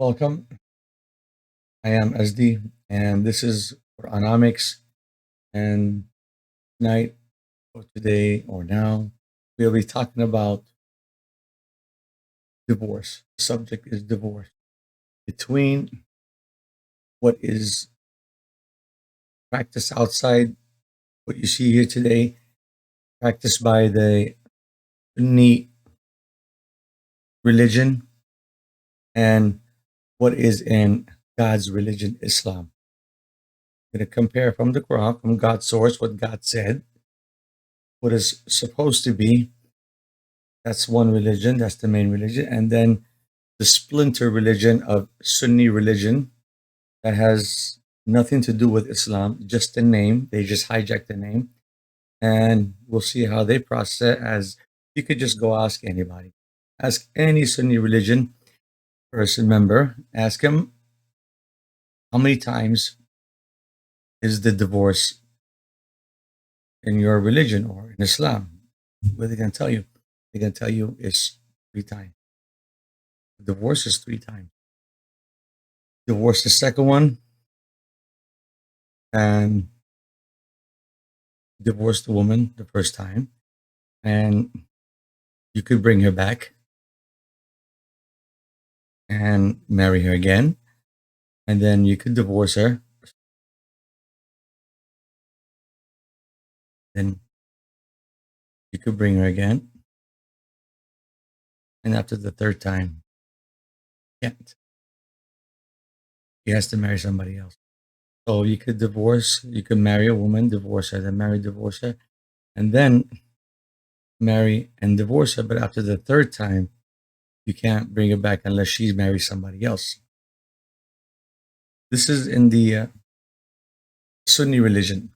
Welcome. I am SD, and this is Quranomics. And tonight, or today, or now, we'll be talking about divorce. The subject is divorce between what is practiced outside, what you see here today, practiced by the Sunni religion, and what is in God's religion, Islam. We're going to compare from the Quran, from God's source, what God said, what is supposed to be. That's one religion, that's the main religion. And then the splinter religion of Sunni religion that has nothing to do with Islam, just the name. They just hijacked the name. And we'll see how they process it. As you could just go ask anybody. Ask any Sunni religion person member, ask him how many times is the divorce in your religion or in Islam? What are they going to tell you? They're going to tell you it's 3 times. Divorce is 3 times. Divorce the second one, and divorce the woman the first time, and you could bring her back and marry her again, and then you could divorce her, then you could bring her again, and after the third time, you can't. He has to marry somebody else. So you could divorce, you could marry a woman, divorce her, then marry, divorce her, and then marry and divorce her. But after the third time, you can't bring her back unless she's married somebody else. This is in the Sunni religion.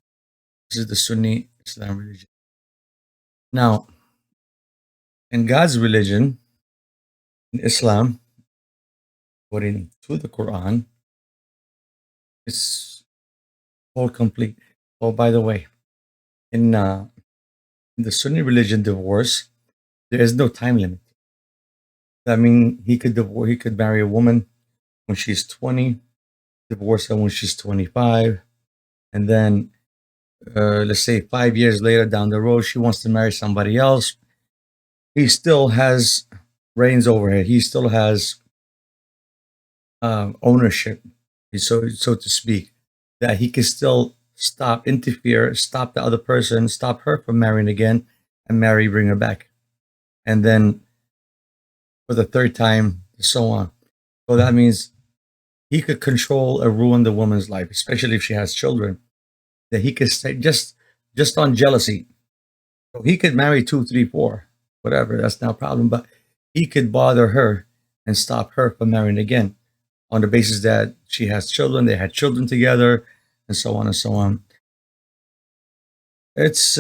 This is the Sunni Islam religion. Now, in God's religion, in Islam, according to the Quran, it's all complete. Oh, by the way, in the Sunni religion, divorce, there is no time limit. I mean, he could marry a woman when she's 20, divorce her when she's 25, and then let's say 5 years later down the road, she wants to marry somebody else. He still has reigns over her. He still has ownership, so to speak, that he can still interfere, stop the other person, stop her from marrying again, and bring her back, and then for the third time, so on. So that means he could control or ruin the woman's life, especially if she has children. That he could stay just on jealousy. So he could marry two, three, four, whatever. That's not a problem. But he could bother her and stop her from marrying again on the basis that she has children, they had children together, and so on and so on. It's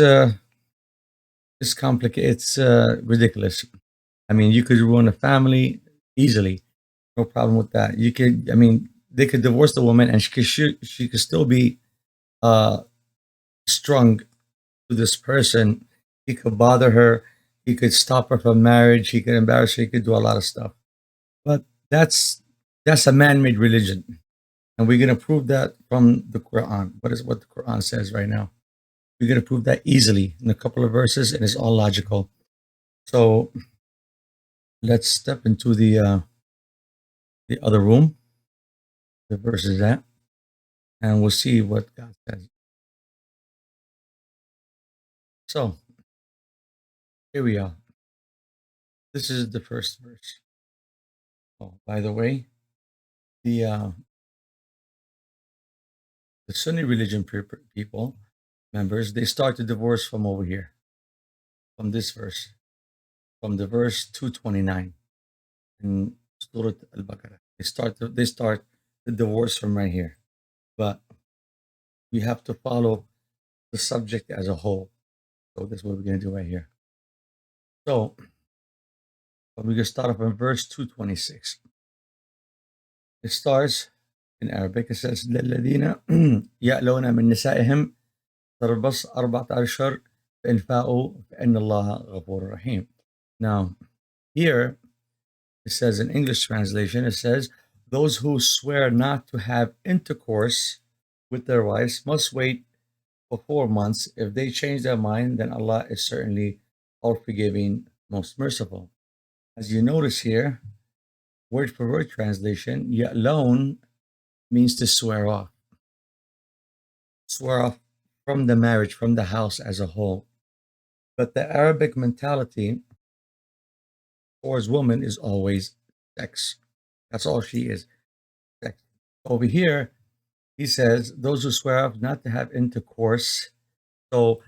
complicated. It's ridiculous. I mean, you could ruin a family easily. No problem with that. You could. I mean, they could divorce the woman, and she could still be uh, strung to this person. He could bother her. He could stop her from marriage. He could embarrass her. He could do a lot of stuff. But that's a man-made religion, and we're gonna prove that from the Quran. What the Quran says right now? We're gonna prove that easily in a couple of verses, and it's all logical. So let's step into the other room, the verse is at, and we'll see what God says. So here we are. This is the first verse. Oh, by the way, the uh, the Sunni religion people members, they start the divorce from over here, from this verse, from the verse 229 in Surah Al-Baqarah. They start the divorce from right here. But we have to follow the subject as a whole. So this is what we're going to do right here. So we're going to start off in verse 226. It starts in Arabic. It says, للذين يألون من نسائهم تربص 14 فإن فاءوا فإن الله غفور رحيم. Now, here it says in English translation, it says, Those who swear not to have intercourse with their wives must wait for 4 months. If they change their mind, then Allah is certainly all forgiving, most merciful. As you notice here, word for word translation, ya'lon means to swear off from the marriage, from the house as a whole. But the Arabic mentality towards woman is always sex. That's all she is, sex. Over here, he says, those who swear off not to have intercourse. So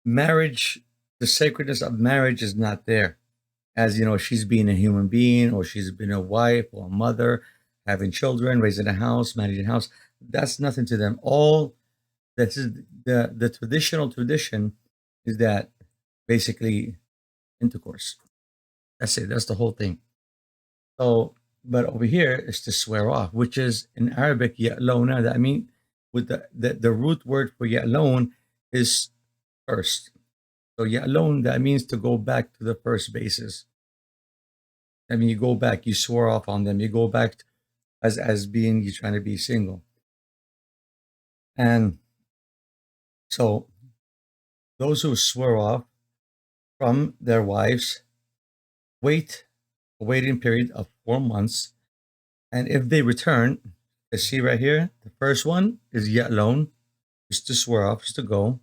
marriage, the sacredness of marriage is not there. As you know, she's being a human being, or she's been a wife or a mother, having children, raising a house, managing a house. That's nothing to them. All this is the traditional tradition is that basically intercourse. That's it. That's the whole thing. So, but over here is to swear off, which is in Arabic ya'lona. That I mean, with the root word for ya'lon is first. So ya'lon, that means to go back to the first basis. I mean, you go back, you swear off on them, you go back as being you trying to be single. And so those who swear off from their wives wait a waiting period of 4 months. And if they return, you see right here, the first one is ya'lon, is to swear off, is to go.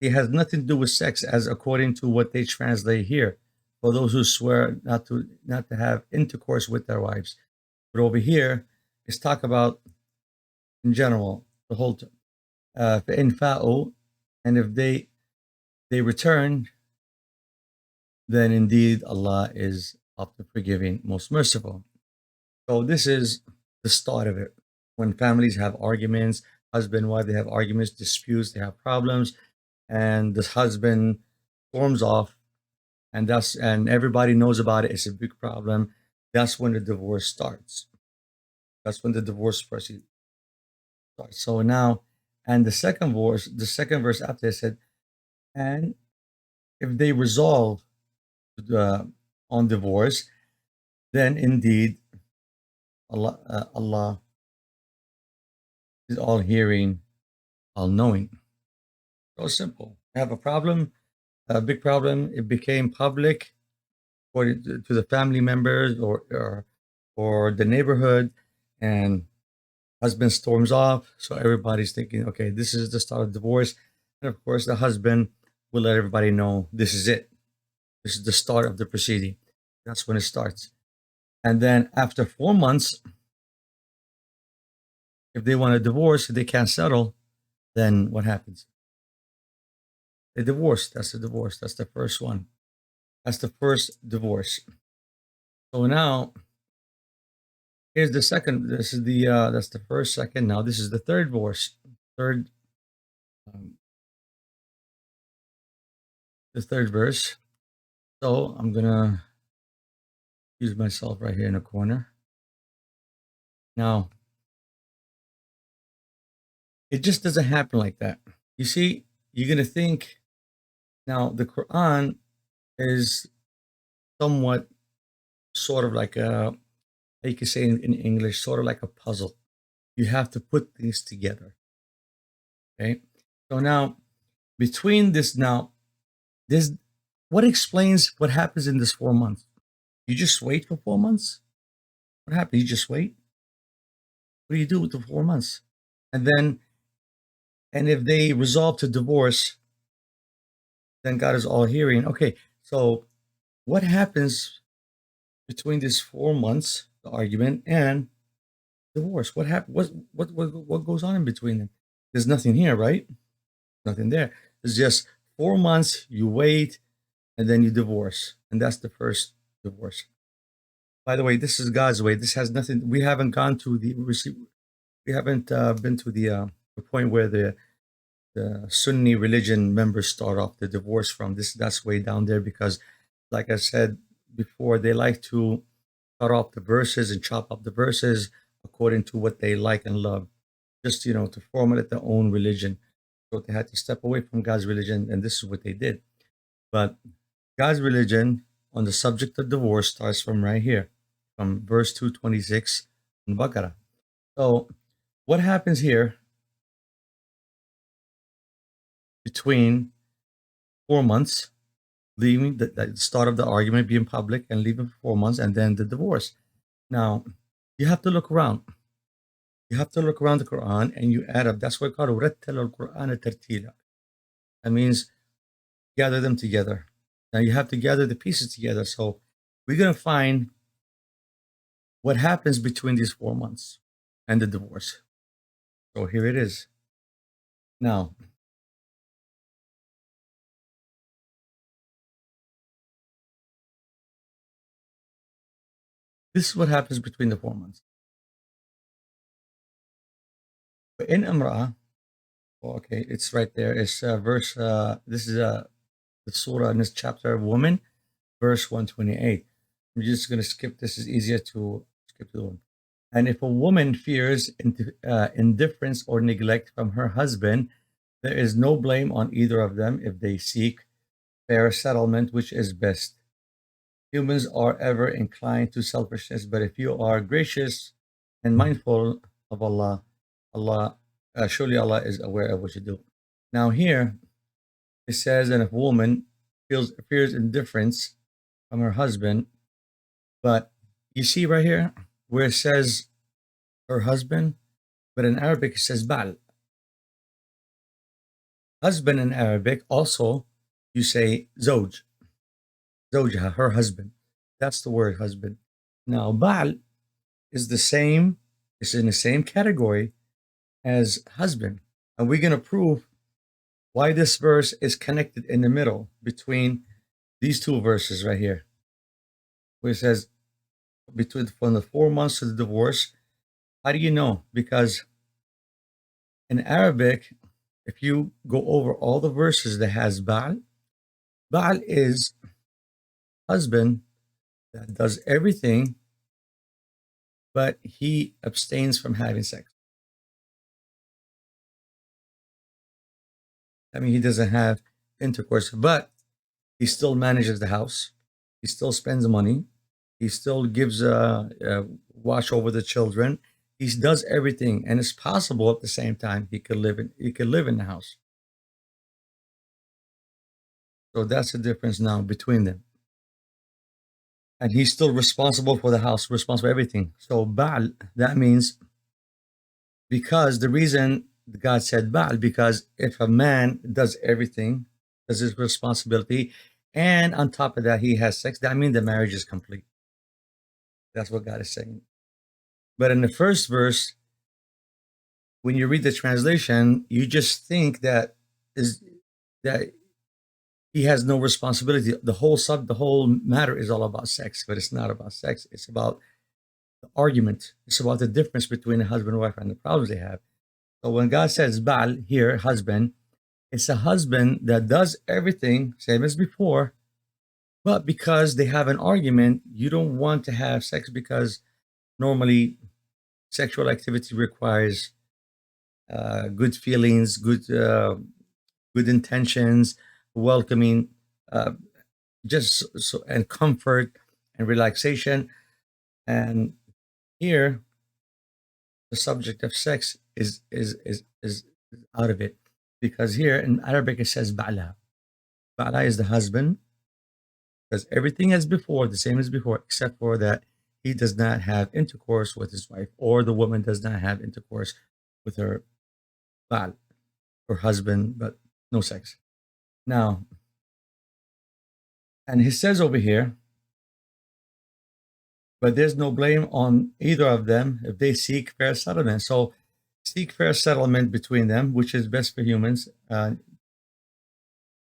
It has nothing to do with sex, as according to what they translate here. For those who swear not to have intercourse with their wives. But over here is talk about in general the whole in fa'u, and if they return, then indeed Allah is of the forgiving, most merciful. So this is the start of it. When families have arguments, husband, wife, they have arguments, disputes, they have problems, and this husband storms off, and everybody knows about it. It's a big problem. That's when the divorce starts. That's when the divorce process starts. So now, and the second verse after it said, and if they resolve on divorce, then indeed Allah is all hearing, all knowing. So simple. Have a problem, a big problem. It became public to the family members or the neighborhood, and husband storms off. So everybody's thinking, okay, this is the start of divorce, and of course the husband will let everybody know this is it. This is the start of the proceeding. That's when it starts. And then after 4 months, if they want a divorce, if they can't settle, then what happens? They divorce. That's the divorce. That's the first one. That's the first divorce. So now here's the second. This is that's the first, second. Now this is the third divorce. Third, um, the third verse. So I'm gonna use myself right here in the corner. Now it just doesn't happen like that. You see, you're gonna think now the Quran is somewhat sort of like a, you could say in English, sort of like a puzzle. You have to put things together. Okay. So now between this now, this what explains what happens in this 4 months? You just wait for 4 months? What happens? You just wait? What do you do with the 4 months? And then and if they resolve to divorce, then God is all hearing. Okay, so what happens between these 4 months, the argument, and divorce? What happens? What goes on in between them? There's nothing here, right? Nothing there. It's just 4 months. You wait, and then you divorce, and that's the first divorce. By the way, this is God's way. This has nothing. We haven't gone to the. We haven't been to the point where the Sunni religion members start off the divorce from. This that's way down there because, like I said before, they like to cut off the verses and chop up the verses according to what they like and love, just to formulate their own religion. So they had to step away from God's religion, and this is what they did. But God's religion on the subject of divorce starts from right here. from verse 226 in Baqarah. So, what happens here between 4 months, leaving the start of the argument being public and leaving for 4 months, and then the divorce? Now, you have to look around. You have to look around the Quran and you add up. That's what called Rattal al-Quran tartila. That means gather them together. Now you have to gather the pieces together. So we're going to find what happens between these 4 months and the divorce. So here it is. Now, this is what happens between the 4 months. In Imra'ah, okay, it's right there. It's verse, this is the surah in this chapter, Woman, verse 128. I'm just going to skip this. It's easier to skip to the one. And if a woman fears indifference or neglect from her husband, there is no blame on either of them if they seek fair settlement, which is best. Humans are ever inclined to selfishness, but if you are gracious and mindful of Allah, surely Allah is aware of what you do. Now here it says, and if a woman fears indifference from her husband, but you see right here where it says her husband, but in Arabic it says Ba'al. Husband in Arabic also you say Zoj, Zojha, her husband. That's the word husband. Now Ba'al is the same, it's in the same category as husband. And we're going to prove why this verse is connected in the middle between these two verses right here, where it says between from the 4 months to the divorce. How do you know? Because in Arabic, if you go over all the verses that has Ba'al, Ba'al is husband that does everything, but he abstains from having sex. I mean, he doesn't have intercourse, but he still manages the house. He still spends money. He still gives watch over the children. He does everything, and it's possible at the same time he could live in the house. So that's the difference now between them. And he's still responsible for the house, responsible for everything. So Baal, that means because the reason God said Baal, because if a man does everything, does his responsibility, and on top of that he has sex, that means the marriage is complete. That's what God is saying. But in the first verse, when you read the translation, you just think that he has no responsibility. The whole matter is all about sex, but it's not about sex. It's about the argument. It's about the difference between a husband and wife and the problems they have. So when God says Baal here, husband, it's a husband that does everything same as before, but because they have an argument, you don't want to have sex because normally sexual activity requires good feelings, good intentions, welcoming, uh, just so, and comfort and relaxation. And here, the subject of sex is out of it, because here in Arabic it says ba'la. Ba'la is the husband, does everything as before, the same as before, except for that he does not have intercourse with his wife, or the woman does not have intercourse with her ba'al, her husband, but no sex. Now, and he says over here, but there's no blame on either of them if they seek fair settlement. So seek fair settlement between them, which is best for humans.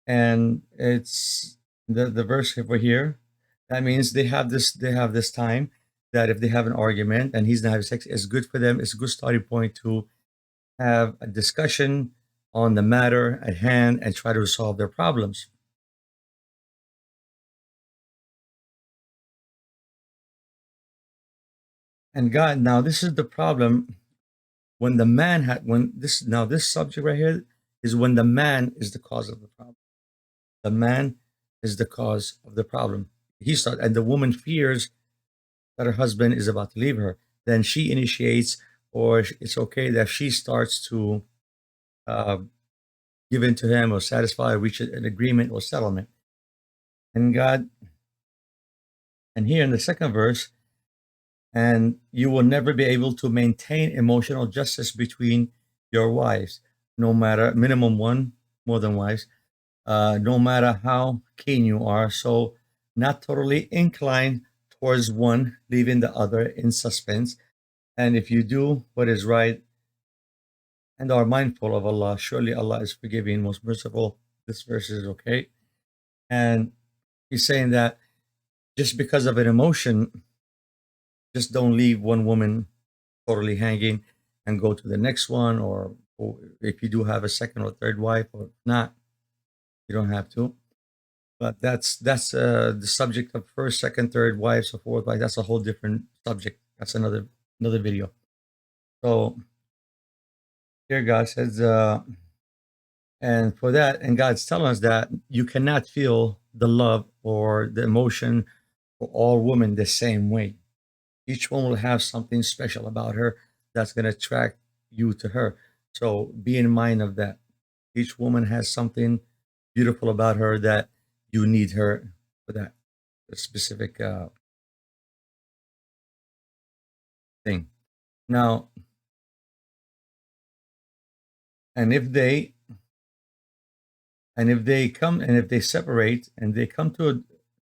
And it's the verse over here. That means they have this time that if they have an argument and he's not having sex, it's good for them. It's a good starting point to have a discussion on the matter at hand and try to resolve their problems. And God, now this is the problem when the man had when this now this subject right here is when the man is the cause of the problem. The man is the cause of the problem. He started, and the woman fears that her husband is about to leave her, then she initiates, or it's okay that she starts to uh, give in to him or satisfy or reach an agreement or settlement. And God, and here in the second verse, and you will never be able to maintain emotional justice between your wives, no matter minimum one, more than wives, no matter how keen you are. So, not totally inclined towards one, leaving the other in suspense. And if you do what is right and are mindful of Allah, surely Allah is forgiving, most merciful. This verse is okay. And he's saying that just because of an emotion, just don't leave one woman totally hanging and go to the next one. Or if you do have a second or third wife, or not, you don't have to. But that's the subject of first, second, third wives, so forth. Like that's a whole different subject. That's another video. So here God says, and for that, and God's telling us that you cannot feel the love or the emotion for all women the same way. Each one will have something special about her that's going to attract you to her. So be in mind of that. Each woman has something beautiful about her that you need her for that specific thing. Now, and if they come and if they separate and they come to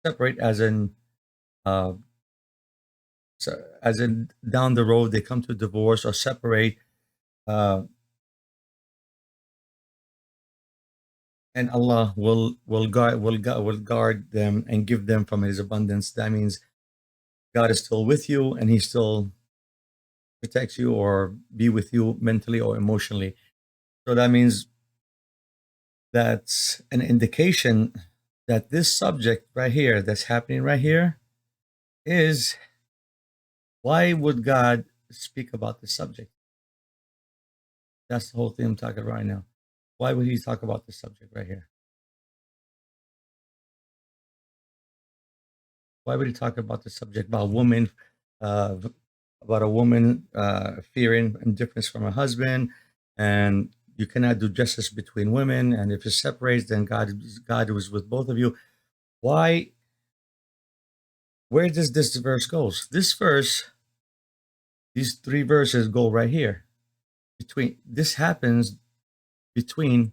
separate uh, as in down the road they come to divorce or separate, uh, and Allah will guard them and give them from His abundance. That means God is still with you and He still protects you or be with you mentally or emotionally. So that means that's an indication that this subject right here that's happening right here is, why would God speak about this subject? That's the whole thing I'm talking about right now. Why would He talk about this subject right here? Why would He talk about the subject about women, uh, about a woman fearing indifference from her husband, and you cannot do justice between women, and if it separates, then God was with both of you. Why? Where does this verse goes? This verse, these three verses go right here. Between this happens between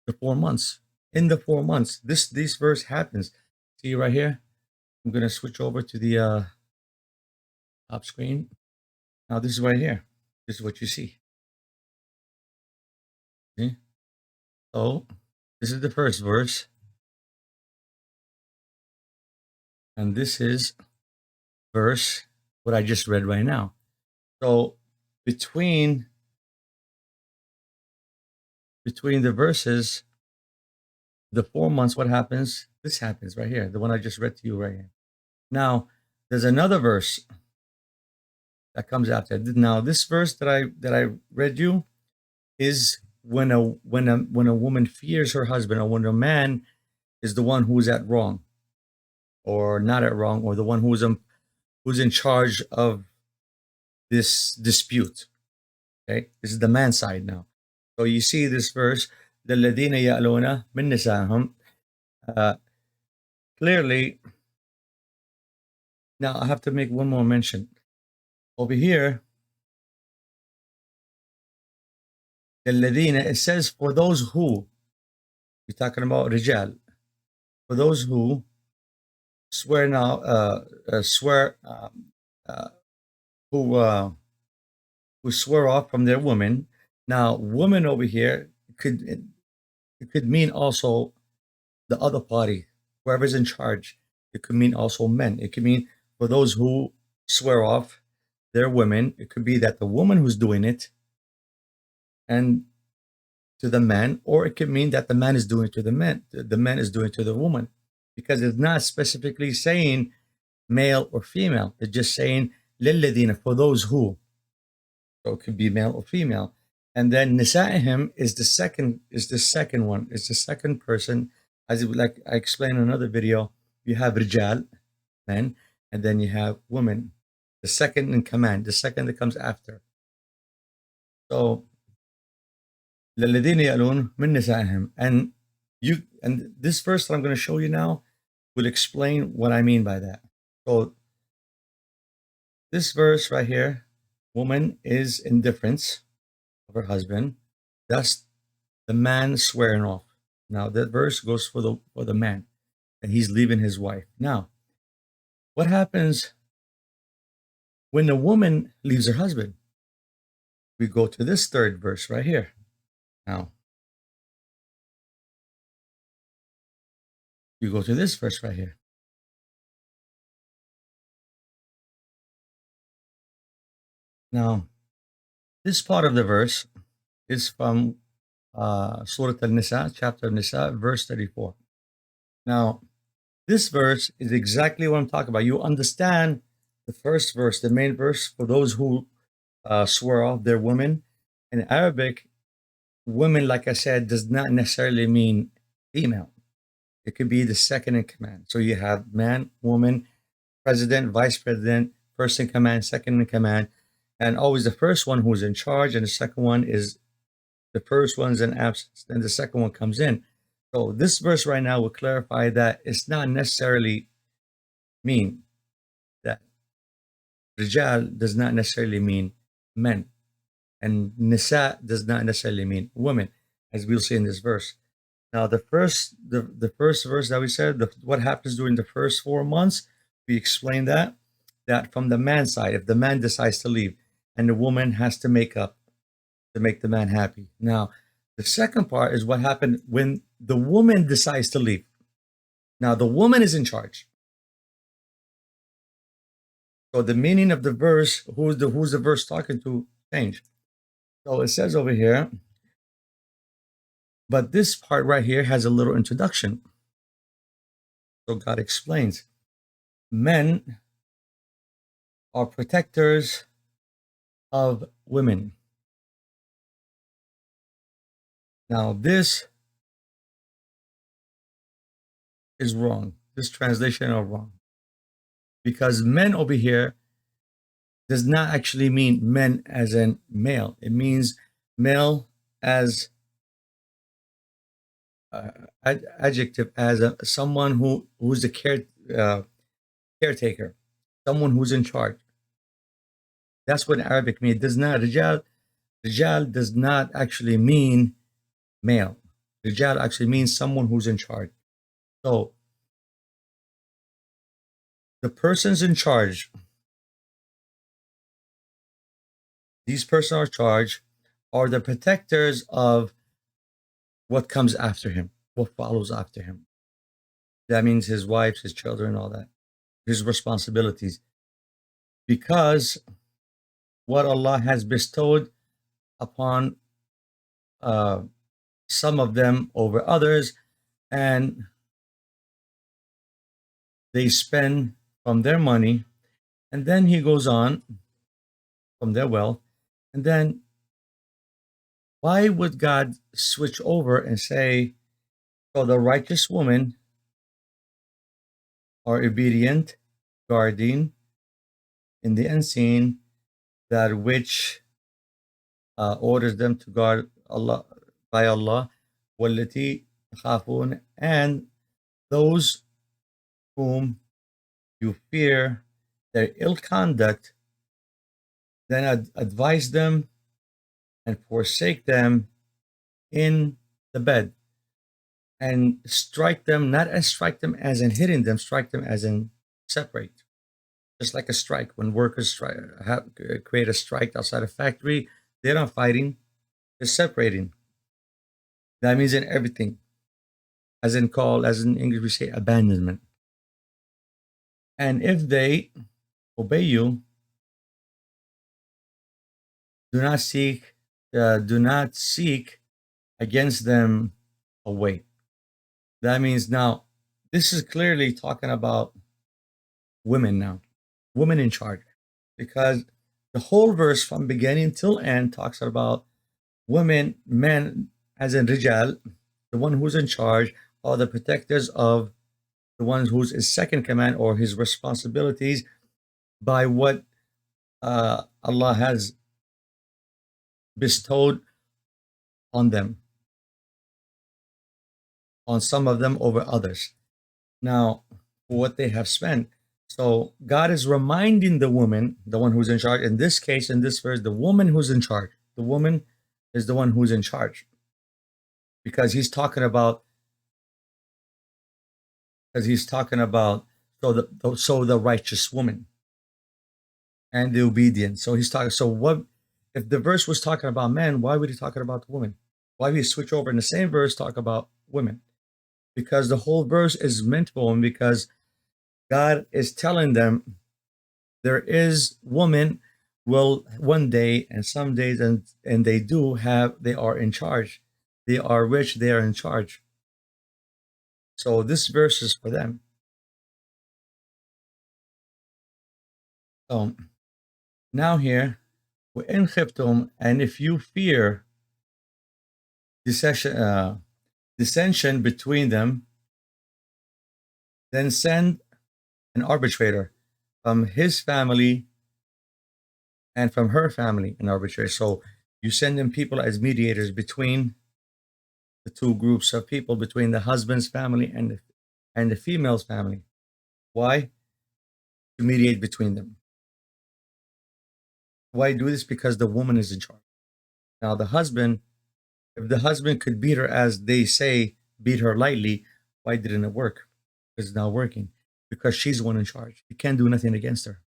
the 4 months. In the 4 months, this verse happens. See right here. I'm gonna switch over to the top screen. Now this is right here. This is what you see. See? So this is the first verse, and this is verse what I just read right now. So between the verses, the 4 months, what happens? This happens right here, the one I just read to you right here. Now, there's another verse that comes after. Now, this verse that I read you is when a woman fears her husband, or when a man is the one who's at wrong, or not at wrong, or the one who's in charge of this dispute. Okay, this is the man side now. So you see this verse, the ladina ya'luna min nisahum. Clearly, now I have to make one more mention. Over here, the ladina, it says for those who, you're talking about rijal, for those who swear now, swear, uh, who uh, who swear off from their women. Now, woman over here could it could mean also the other party, whoever's in charge. It could mean also men. It could mean for those who swear off their women. It could be that the woman who's doing it, and to the man, or it could mean that the man is doing it to the man. The man is doing it to the woman, because it's not specifically saying male or female. It's just saying للذين, for those who. So it could be male or female. And then nisa'ihim is the second one. It's the second person. As like I explained in another video, you have rijal, men, and then you have women. the second in command, the second that comes after. So للذين يألون من نسائهم, and this verse that I'm going to show you now will explain what I mean by that. So this verse right here, woman is indifference of her husband, thus the man swearing off. Now that verse goes for the man, and he's leaving his wife. Now, what happens when the woman leaves her husband? We go to this third verse right here. Now, you go to this verse right here. Now, this part of the verse is from Surah Al-Nisa, chapter of Nisa, verse 34. Now, this verse is exactly what I'm talking about. You understand the first verse, the main verse, for those who swear off their women. In Arabic, women, like I said, does not necessarily mean female. It could be the second in command. So you have man, woman, president, vice president, first in command, second in command, and always the first one who's in charge, and the second one is the first one's in absence, then the second one comes in. So this verse right now will clarify that it's not necessarily mean that rijal does not necessarily mean men, and nisa does not necessarily mean women, as we'll see in this verse. Now, the first verse that we said, what happens during the first 4 months, we explained that from the man's side, if the man decides to leave, and the woman has to make up to make the man happy. Now, the second part is what happened when the woman decides to leave. Now, the woman is in charge. So the meaning of the verse, who's the verse talking to, change. So it says over here, but this part right here has a little introduction. So God explains, men are protectors of women. Now, this is wrong. This translation is wrong. Because men over here does not actually mean men as in male. It means male as adjective, as someone who's the caretaker, someone who's in charge. That's what Arabic means. It does not, rijal does not actually mean male. Rijal actually means someone who's in charge. So the persons in charge, these persons are charged, are the protectors of what comes after him, what follows after him. That means his wives, his children, all that, his responsibilities. Because what Allah has bestowed upon some of them over others, and they spend from their money, and then he goes on from their wealth, and then why would God switch over and say, so the righteous women are obedient, guarding in the unseen, that which orders them to guard Allah by Allah, وَالَّتِي تَخَافُونَ, and those whom you fear their ill conduct, then advise them and forsake them in the bed, and strike them, not as strike them as in hitting them, strike them as in separate. Just like a strike, when workers create a strike outside a factory, they're not fighting, they're separating. That means in everything, as in English we say abandonment. And if they obey you, do not seek against them a way. That means now, this is clearly talking about women now, women in charge, because the whole verse from beginning till end talks about women, men, as in rijal, the one who's in charge, are the protectors of the ones who's his second command or his responsibilities by what Allah has bestowed on them, on some of them over others. Now, for what they have spent. So God is reminding the woman, the one who's in charge. In this case, in this verse, the woman who's in charge. The woman is the one who's in charge because he's talking about the righteous woman and the obedient. So he's talking. So what if the verse was talking about men? Why would he talking about the woman? Why would he switch over in the same verse talk about women? Because the whole verse is meant for them. Because God is telling them there is woman will one day and some days and they are in charge. They are rich. They are in charge. So this verse is for them. So now here, وَإِنْ خِفْتُمْ, and if you fear dissension between them, then send an arbitrator from his family and from her family, an arbitrator. So you send in people as mediators between the two groups of people, between the husband's family and the female's family. Why? To mediate between them. Why do this? Because the woman is in charge. Now the husband, if the husband could beat her, as they say, beat her lightly, why didn't it work? Because it's not working. Because she's the one in charge. You can't do nothing against her.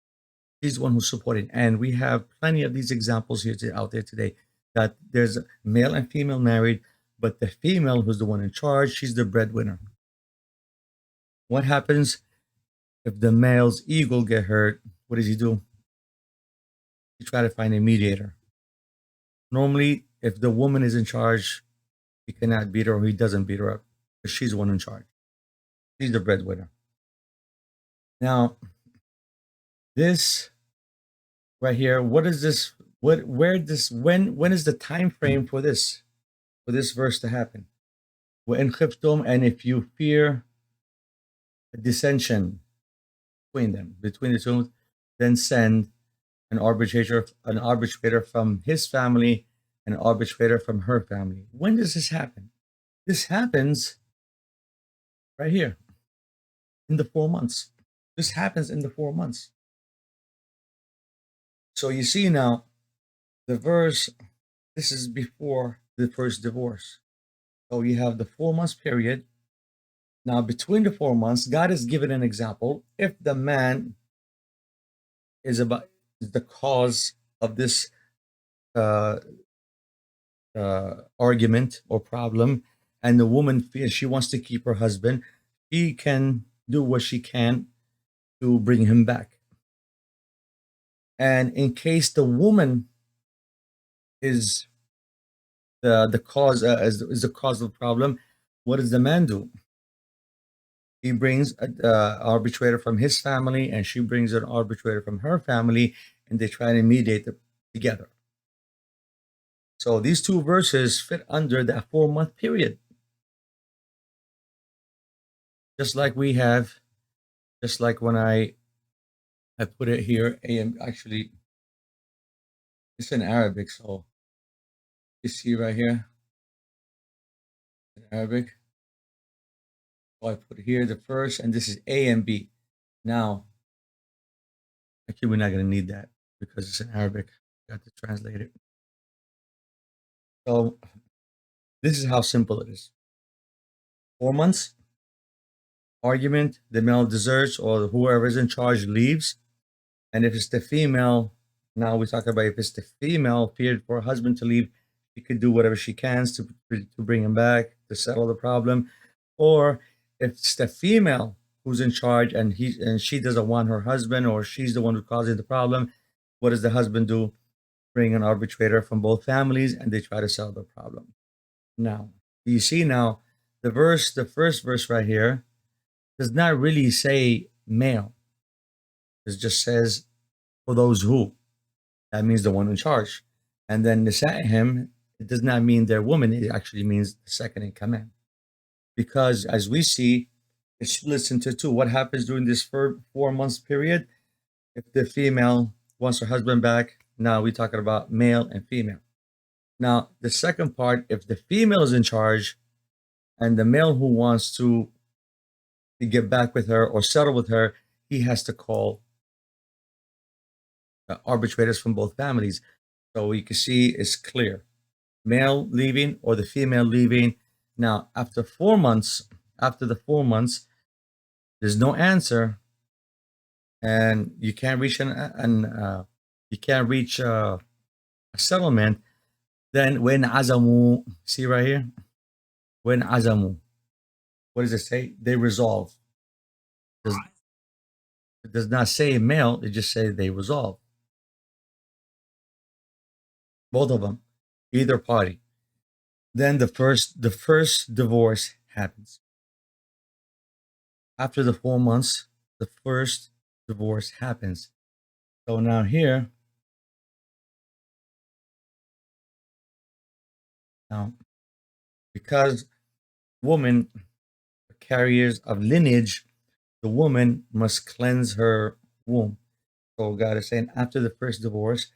She's the one who's supporting. And we have plenty of these examples here out there today that there's male and female married, but the female who's the one in charge, she's the breadwinner. What happens if the male's ego get hurt? What does he do? He try to find a mediator. Normally, if the woman is in charge, he cannot beat her or he doesn't beat her up because she's the one in charge. She's the breadwinner. Now, this right here, what is this? When is the time frame for this verse to happen? وَإِنْ خِفْتُمْ, and if you fear a dissension between the two, then send an arbitrator from his family, an arbitrator from her family. When does this happen? This happens right here in the 4 months. This happens in the 4 months. So you see now, the verse, this is before the first divorce. So you have the 4 months period. Now, between the 4 months, God has given an example. If the man is the cause of this argument or problem, and the woman feels she wants to keep her husband, she can do what she can to bring him back. And in case the woman is the cause is the cause of the problem, what does the man do? He brings an arbitrator from his family, and she brings an arbitrator from her family, and they try to mediate together. So these two verses fit under that 4 month period. Just like when I put it here, actually, it's in Arabic. So you see right here, in Arabic. So I put here the first, and this is A and B. Now, actually, we're not going to need that because it's in Arabic. Got to translate it. So this is how simple it is. 4 months, argument, the male deserts or whoever is in charge leaves. And if it's the female, now we talk about if it's the female feared for her husband to leave, she could do whatever she can to bring him back, to settle the problem. Or if it's the female who's in charge and she doesn't want her husband, or she's the one who causing the problem, what does the husband do? Bring an arbitrator from both families and they try to settle the problem. Now, you see now the first verse right here does not really say male. It just says for those who. That means the one in charge. And then nisa'ihim, it does not mean they're women. It actually means the second in command. Because as we see, it's split into two. What happens during this 4 months period? If the female wants her husband back. Now we're talking about male and female. Now, the second part, if the female is in charge and the male who wants to get back with her or settle with her, he has to call arbitrators from both families. So you can see it's clear male leaving or the female leaving. Now, after the 4 months, there's no answer, and you can't reach you can't reach a settlement. Then when azamu, see right here, when azamu, what does it say? They resolve. Does, it does not say male. It just say they resolve. Both of them, either party. Then the first divorce happens. After the 4 months, the first divorce happens. So now here, now because women are carriers of lineage, the woman must cleanse her womb. So God is saying after the first divorce,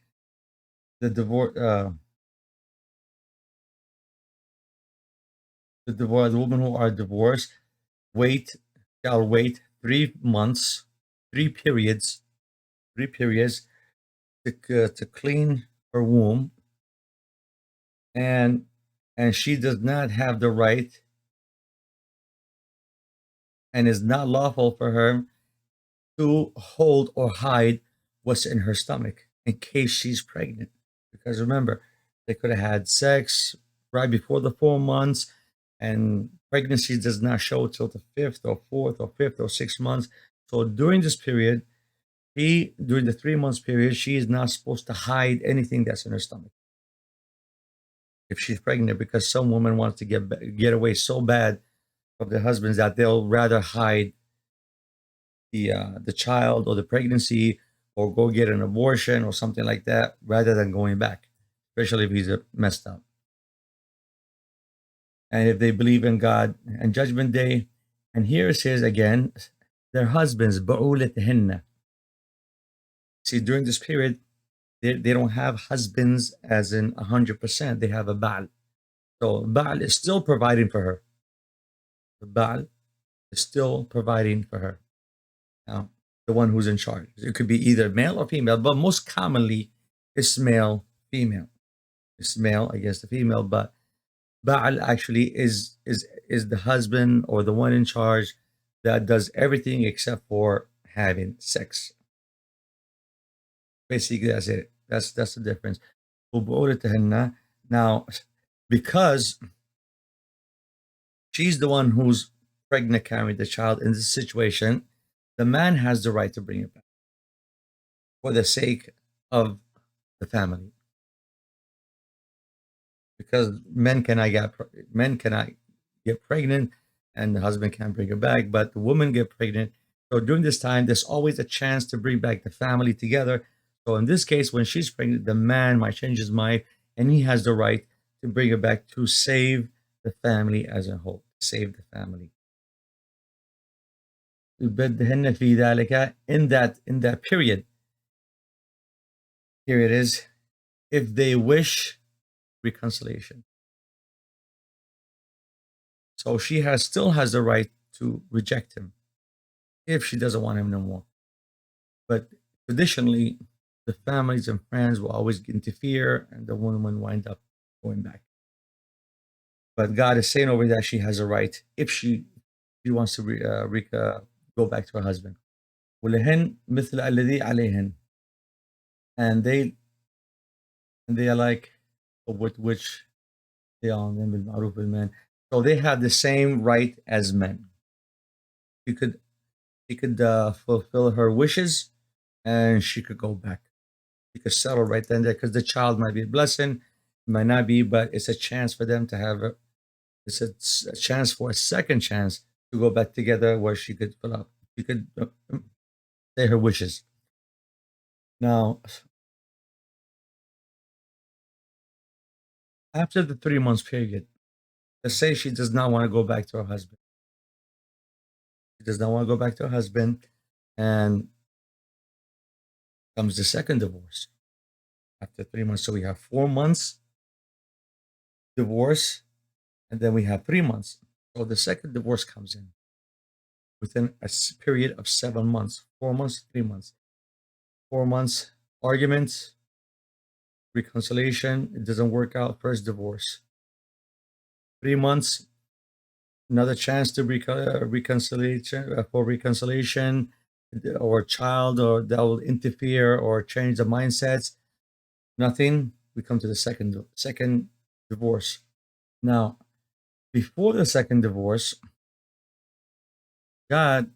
the women who are divorced wait shall wait 3 months, three periods, 3 periods to clean her womb, and she does not have the right and is not lawful for her to hold or hide what's in her stomach in case she's pregnant. Because remember, they could have had sex right before the 4 months, and pregnancy does not show till the fifth or fourth or fifth or 6 months. So during this period, during the 3 months period, she is not supposed to hide anything that's in her stomach if she's pregnant, because some woman wants to get away so bad from their husbands that they'll rather hide the child or the pregnancy or go get an abortion or something like that rather than going back, especially if he's messed up. And if they believe in God and Judgment Day, and here it says again, their husbands, ba'ulatihinna. See, during this period, they don't have husbands as in 100%. They have a Baal. So Baal is still providing for her. The Baal is still providing for her. Now, the one who's in charge. It could be either male or female, but most commonly it's male, female. It's male against the female, but Baal actually is the husband or the one in charge that does everything except for having sex. Basically, that's it. That's the difference. Now, because she's the one who's pregnant, carrying the child in this situation, the man has the right to bring it back for the sake of the family. Because men cannot get pregnant, and the husband can't bring her back, but the woman get pregnant. So during this time, there's always a chance to bring back the family together. So in this case, when she's pregnant, the man might change his mind, and he has the right to bring her back to save the family as a whole, save the family. In that period is if they wish reconciliation. So she still has the right to reject him if she doesn't want him no more. But traditionally, the families and friends will always interfere, and the woman wind up going back. But God is saying over that she has a right if she wants to go back to her husband. ولهن مثل الذي عليهن, and they are like with which they are on them بالمعروف بالman. So they have the same right as men. She could fulfill her wishes, and she could go back. She could settle right then and there, because the child might be a blessing, might not be, but it's a chance for them to have it's a chance for a second chance to go back together where she could fill up. She could say her wishes. Now, after the 3 months period, let's say she does not want to go back to her husband. She does not want to go back to her husband, and comes the second divorce after 3 months. So we have 4 months divorce, and then we have 3 months. So the second divorce comes in within a period of 7 months, 4 months, 3 months, 4 months arguments, reconciliation. It doesn't work out. First divorce. 3 months, another chance to reconciliation for reconciliation, or child, or that will interfere or change the mindsets. Nothing. We come to the second divorce. Now, before the second divorce, God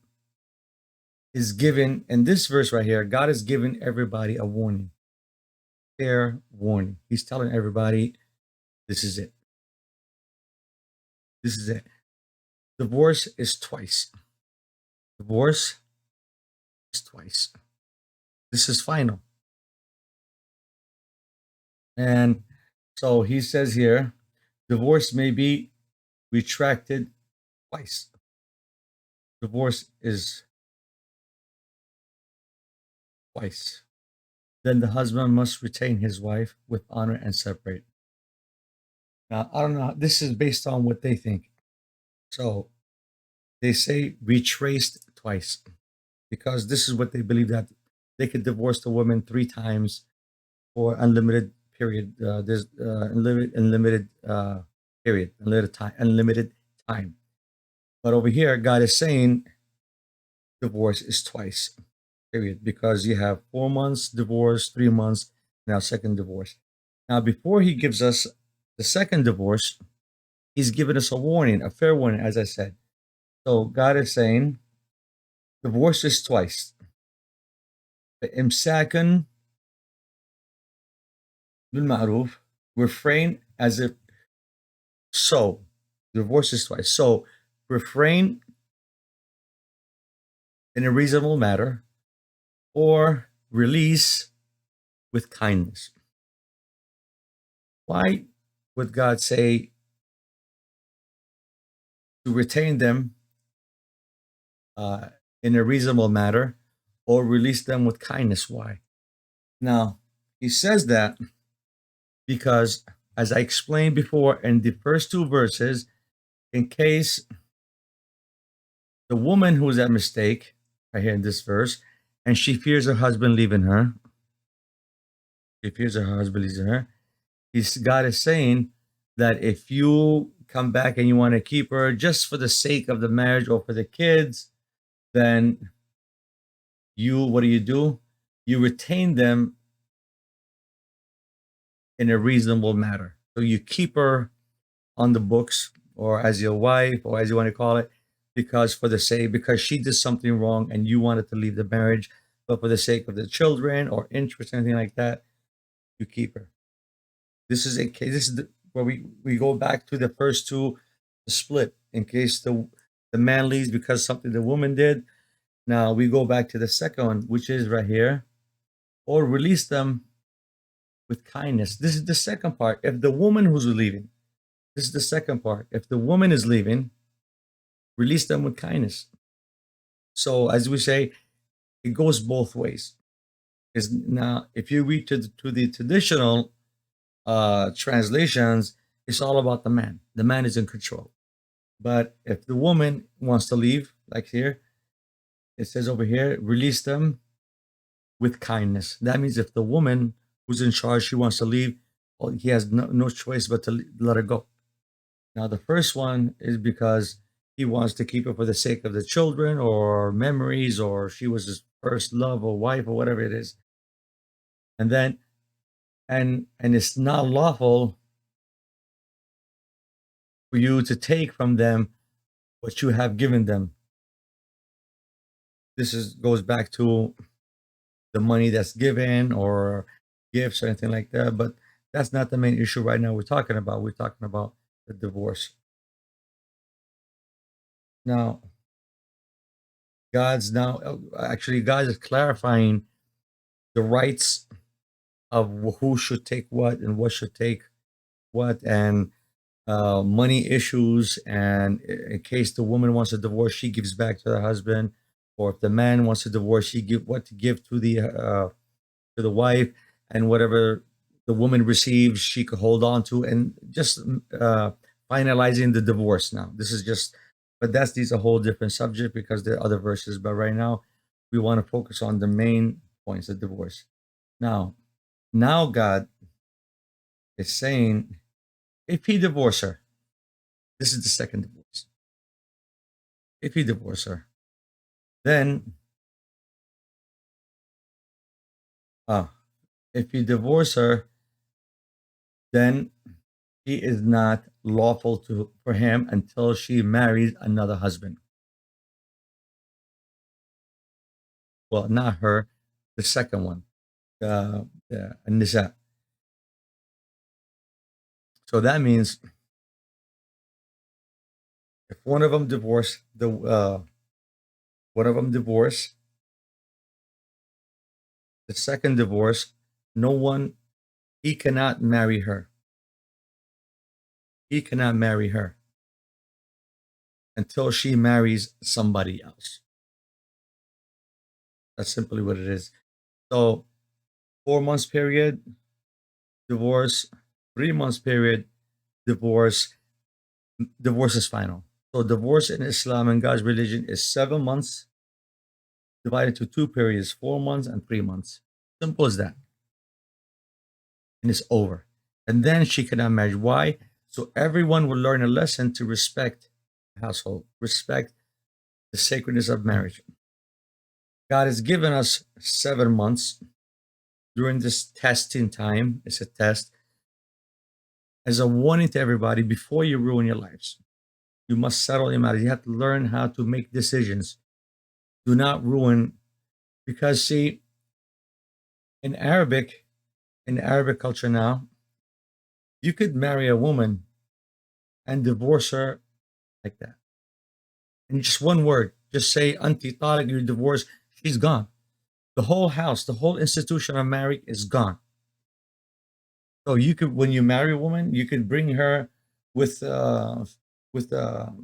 is given in this verse right here. God is giving everybody a warning, fair warning. He's telling everybody, this is it. This is it. Divorce is twice. Divorce is twice. This is final. And so he says here, divorce may be retracted twice. Divorce is twice. Then the husband must retain his wife with honor and separate. Now, I don't know. This is based on what they think. So they say retraced twice because this is what they believe, that they could divorce the woman 3 times for unlimited period. There's unlimited period, unlimited time. But over here, God is saying divorce is twice, period, because you have 4 months divorce, 3 months, now second divorce. Now, before he gives us the second divorce, he's given us a warning, a fair warning, as I said. So God is saying divorce is twice. Imsakan bil ma'ruf, refrain as if so. Divorce is twice. So refrain in a reasonable manner, or release with kindness. Why would God say to retain them in a reasonable manner, or release them with kindness? Why? Now, he says that because, as I explained before in the first 2 verses, in case the woman who's at mistake, right here in this verse, and she fears her husband leaving her, God is saying that if you come back and you want to keep her just for the sake of the marriage or for the kids, then what do? You retain them in a reasonable manner. So you keep her on the books, or as your wife, or as you want to call it, because she did something wrong and you wanted to leave the marriage, but for the sake of the children or interest, anything like that, you keep her. This is where we go back to the first two, the split, in case the man leaves because something the woman did. Now we go back to the second one, which is right here, or release them with kindness. This is the second part. If the woman who's leaving, this is the second part. If the woman is leaving, release them with kindness. So as we say, it goes both ways. Is now, if you read to the traditional translations, it's all about the man. The man is in control. But if the woman wants to leave, like here, it says over here, release them with kindness. That means if the woman who's in charge, she wants to leave, well, he has no choice but to let her go. Now, the first one is because he wants to keep her for the sake of the children or memories, or she was his first love or wife or whatever it is. And then, and it's not lawful for you to take from them what you have given them. This goes back to the money that's given or gifts or anything like that. But that's not the main issue right now we're talking about. We're talking about the divorce. Now, God is clarifying the rights of who should take what and what should take what, and money issues. And in case the woman wants a divorce, she gives back to the husband, or if the man wants a divorce, he give what to give to the to the wife, and whatever the woman receives, she could hold on to, and just finalizing the divorce. Now, this is just, but that's these a whole different subject because there are other verses. But right now, we want to focus on the main points of divorce. Now, now God is saying, if he divorce her, this is the second divorce. If he divorce her, then uh, if he divorce her, then he is not lawful to for him until she marries another husband. Well, not her, the second one, the Nisa. So that means if one of them divorce one of them divorce, the second divorce, no one, he cannot marry her. He cannot marry her until she marries somebody else. That's simply what it is. So 4 months period, divorce. 3 months period, divorce. Divorce is final. So divorce in Islam and God's religion is 7 months divided into two periods, 4 months and 3 months. Simple as that. And it's over. And then she cannot marry. Why? So everyone will learn a lesson to respect the household, respect the sacredness of marriage. God has given us 7 months during this testing time. It's a test as a warning to everybody before you ruin your lives. You must settle your matter. You have to learn how to make decisions. Do not ruin, because see, in Arabic, in Arabic culture now, you could marry a woman and divorce her like that. In just one word, just say anti talik, you're divorced, she's gone. The whole house, the whole institution of marriage is gone. So you could, when you marry a woman, you could bring her with with the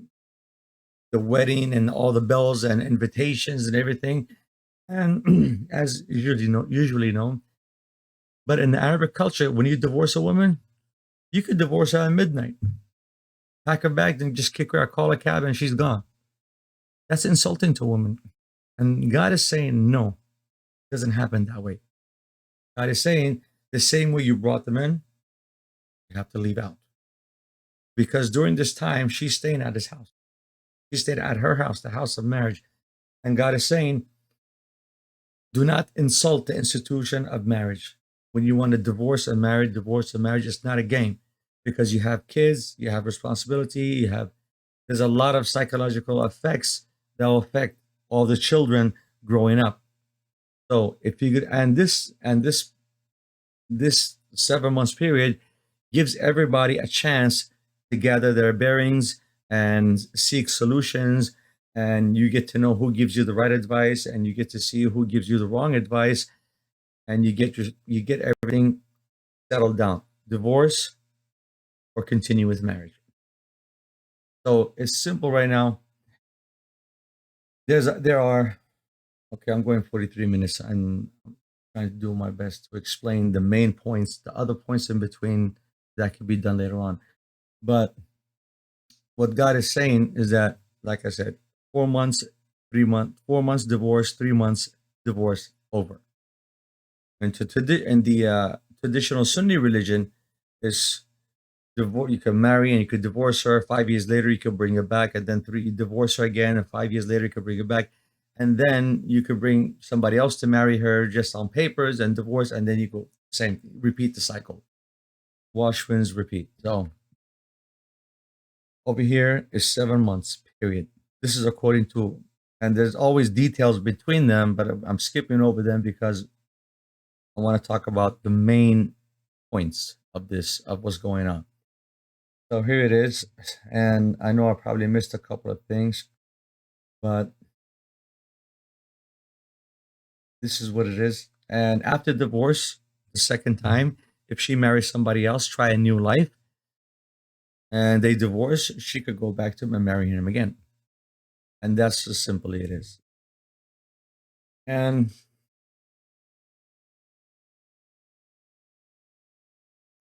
wedding and all the bells and invitations and everything. And as usually known, but in the Arabic culture, when you divorce a woman, you could divorce her at midnight, pack her bags, and just kick her out, call a cab, and she's gone. That's insulting to a woman. And God is saying, no, it doesn't happen that way. God is saying, the same way you brought them in, you have to leave out. Because during this time, she's staying at his house. She stayed at her house, the house of marriage. And God is saying, do not insult the institution of marriage. When you want to divorce a marriage, it's not a game because you have kids, you have responsibility, there's a lot of psychological effects that will affect all the children growing up. So if you could, and this 7 months period gives everybody a chance to gather their bearings and seek solutions, and you get to know who gives you the right advice, and you get to see who gives you the wrong advice, and you get everything settled down, divorce or continue with marriage. So it's simple right now. There are, okay, I'm going 43 minutes. I'm trying to do my best to explain the main points. The other points in between, that could be done later on. But what God is saying is that, like I said, 4 months, 3 months, 4 months divorce, 3 months divorce, over. And in the traditional Sunni religion, is divorce. You can marry and you could divorce her. 5 years later, you could bring her back, and then you divorce her again, and 5 years later, you could bring her back, and then you could bring somebody else to marry her just on papers and divorce, and then you go same, repeat the cycle. Wash, rinse, repeat. So over here is 7 months period. This is according to, and there's always details between them, but I'm skipping over them because I want to talk about the main points of this, of what's going on. So here it is, and I know I probably missed a couple of things, but this is what it is. And after divorce, the second time, if she marries somebody else, try a new life, and they divorce, she could go back to him and marry him again. And that's as simply it is. And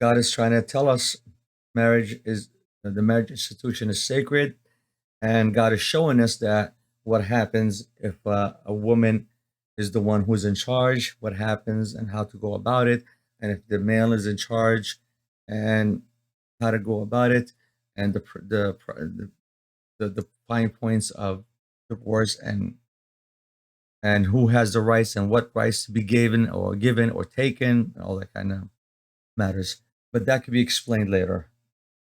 God is trying to tell us marriage is the marriage institution is sacred, and God is showing us that what happens if a woman is the one who's in charge, what happens and how to go about it, and if the male is in charge, and how to go about it, and the fine points of divorce, and who has the rights and what rights to be given or taken, all that kind of matters. But that could be explained later.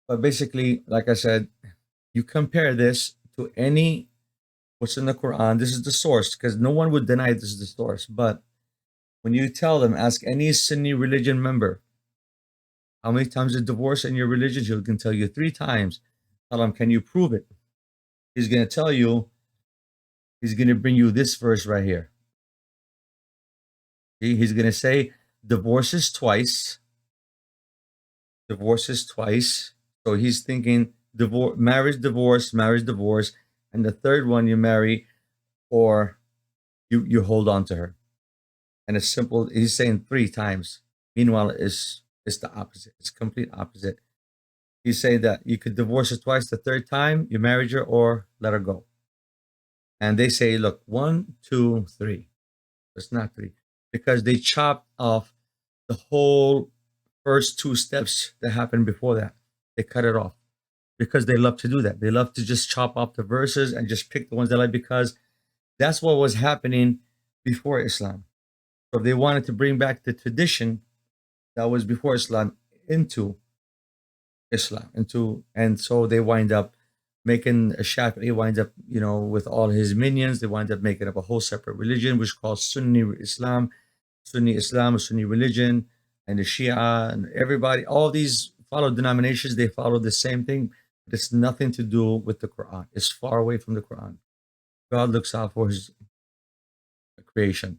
But basically, like I said, you compare this to any what's in the Quran. This is the source because no one would deny this is the source. But when you tell them, ask any Sunni religion member, how many times is divorce in your religion? He can tell you 3 times. Tell him, can you prove it? He's going to tell you, he's going to bring you this verse right here. See? He's going to say, divorces twice, divorces twice. So he's thinking marriage, divorce. And the third one you marry or you hold on to her. And it's simple. He's saying 3 times. Meanwhile, it's the opposite. It's complete opposite. He's saying that you could divorce her twice. The third time you married her or let her go. And they say, look, 1, 2, 3. It's not 3 because they chopped off the whole first 2 steps that happened before that. They cut it off because they love to do that. They love to just chop off the verses and just pick the ones they like because that's what was happening before Islam. So if they wanted to bring back the tradition that was before Islam into Islam, and so they wind up making a Shafi'i wind up, with all his minions, they wind up making up a whole separate religion, which is called Sunni Islam, Sunni religion, and the Shia, and everybody, all these follow denominations, they follow the same thing. But it's nothing to do with the Quran. It's far away from the Quran. God looks out for his creation.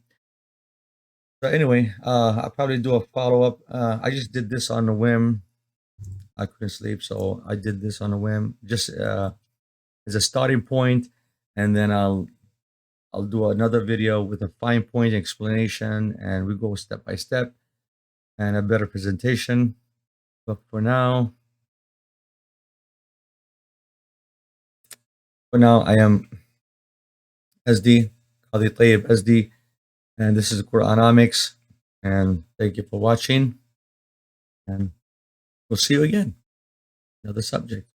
So anyway, I'll probably do a follow up. I just did this on a whim. I couldn't sleep, so I did this on a whim, just as a starting point, and then I'll do another video with a fine point explanation, and we go step by step and a better presentation. But for now, I am SD, Qadi Tayyib SD, and this is Quranomics. And thank you for watching, and we'll see you again. Another subject.